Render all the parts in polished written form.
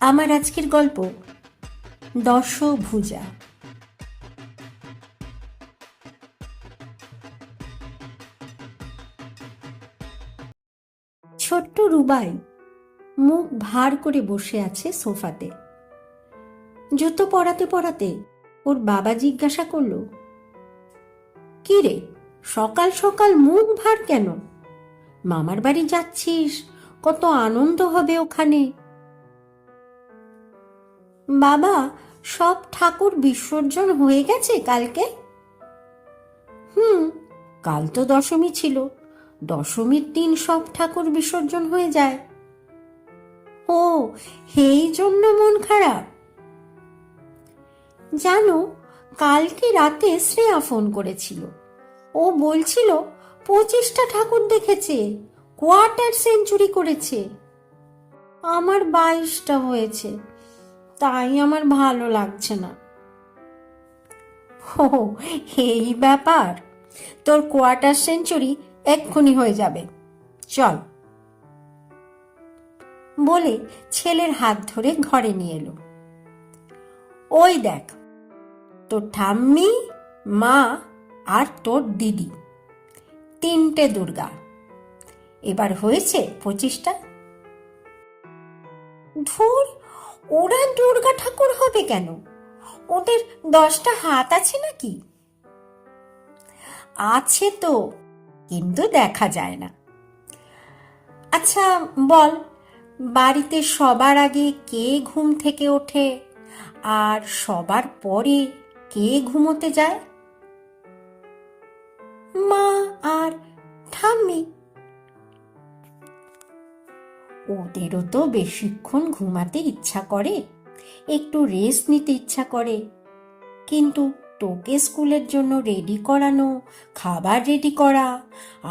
আমার আজকের গল্প দশভুজা। ছোট্ট রুবাই মুখ ভার করে বসে আছে সোফাতে। জুতো পরাতে পরাতে ওর বাবা জিজ্ঞাসা করল, কি রে, সকাল সকাল মুখ ভার কেন? মামার বাড়ি যাচ্ছিস, কত আনন্দ হবে ওখানে। বাবা, সব ঠাকুর বিসর্জন হয়ে গেছে কালকে। কাল তো দশমী ছিল, দশমীর দিন সব ঠাকুর বিসর্জন হয়ে যায়। ও, এই জন্য মন খারাপ। জানো, কালকে রাতে শ্রেয়া ফোন করেছিল। ও বলছিল 25টা ঠাকুর দেখেছে, কোয়ার্টার সেঞ্চুরি করেছে। আমার 22টা হয়েছে, তাই আমার ভালো লাগছে না। ও, এই ব্যাপার। তোর কোয়ার্টার সেঞ্চুরি এক্ষুনি হয়ে যাবে, চল। বলে ছেলের হাত ধরে ঘরে নিয়ে এলো। ওই দেখ, তোর ঠাম্মি, মা আর তোর দিদি, 3টে দুর্গা। এবার হয়েছে 25টা। ধুর, ওরা দুর্গা ঠাকুর হবে কেন? ওদের 10টা হাত আছে নাকি? আছে তো, কিন্তু দেখা যায় না। আচ্ছা বল, বাড়িতে সবার আগে কে ঘুম থেকে ওঠে আর সবার পরে কে ঘুমোতে যায়? মা আর ঠাম্মি। ওদেরও তো বেশিক্ষণ ঘুমাতে ইচ্ছা করে, একটু রেস্ট নিতে ইচ্ছা করে, কিন্তু তোকে স্কুলের জন্য রেডি করানো, খাবার রেডি করা,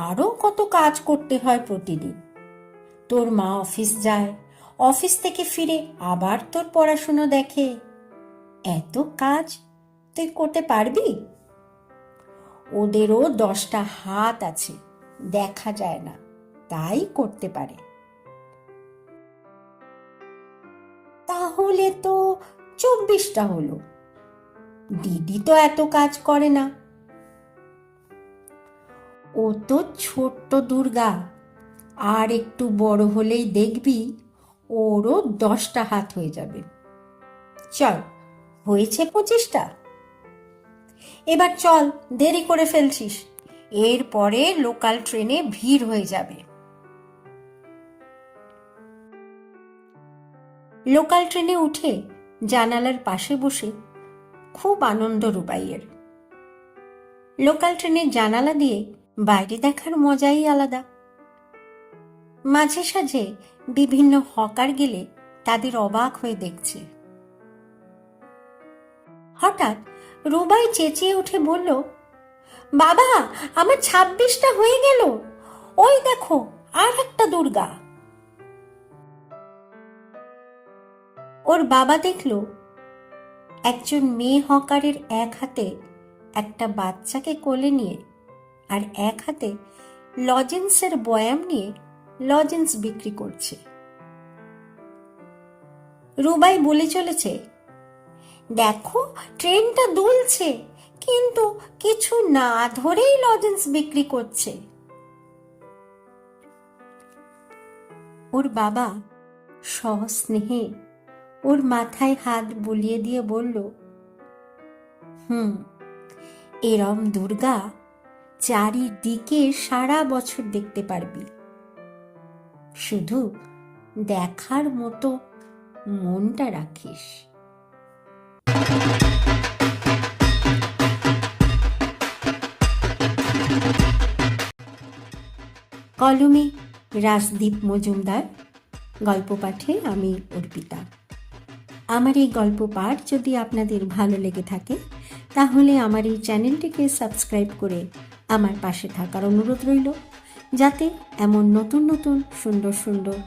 আরও কত কাজ করতে হয় প্রতিদিন। তোর মা অফিস যায়, অফিস থেকে ফিরে আবার তোর পড়াশুনো দেখে। এত কাজ তুই করতে পারবি? ওদেরও 10টা হাত আছে, দেখা যায় না, তাই করতে পারে। তাহলে তো 24টা হলো। দিদি তো এত কাজ করে না। ও তো ছোট্ট দুর্গা, আর একটু বড় হলেই দেখবি ওরও 10টা হাত হয়ে যাবে। চল, হয়েছে 25টা। এবার চল, দেরি করে ফেলছিস, এরপরে লোকাল ট্রেনে ভিড় হয়ে যাবে। লোকাল ট্রেনে উঠে জানালার পাশে বসে খুব আনন্দ রুবাইয়ের। লোকাল ট্রেনের জানালা দিয়ে বাইরে দেখার মজাই আলাদা। মাঝে সাঝে বিভিন্ন হকার গেলে তাদের অবাক হয়ে দেখছে। হঠাৎ রুবাই চেঁচিয়ে উঠে বলল, বাবা, আমার 26টা হয়ে গেল, ওই দেখো আর একটা দুর্গা। ওর বাবা দেখল একজন মেয়ে হকারের এক হাতে একটা বাচ্চাকে কোলে নিয়ে আর এক হাতে লজেন্সের বয়াম নিয়ে লজেন্স বিক্রি করছে। রুবাই বলে চলেছে, দেখো ট্রেনটা দুলছে, কিন্তু কিছু না ধরেই লজেন্স বিক্রি করছে। ওর বাবা সস্নেহে ওর মাথায় হাত বুলিয়ে দিয়ে বলল, এরম দুর্গা চারিদিকে সারা বছর দেখতে পারবি, শুধু দেখার মতো মনটা রাখিস। কলমে রাজদীপ মজুমদার, গল্প পাঠে আমি অর্পিতা। আমার এই গল্প পাঠ যদি আপনাদের ভালো লেগে থাকে তাহলে আমার এই চ্যানেলটিকে সাবস্ক্রাইব করে আমার পাশে থাকার অনুরোধ রইল, যাতে এমন নতুন নতুন সুন্দর সুন্দর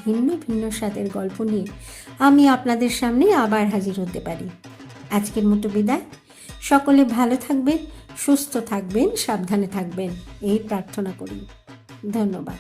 ভিন্ন ভিন্ন স্বাদের গল্প নিয়ে আমি আপনাদের সামনে আবার হাজির হতে পারি। আজকের মতো বিদায়। সকলে ভালো থাকবেন, সুস্থ থাকবেন, সাবধানে থাকবেন, এই প্রার্থনা করি। ধন্যবাদ।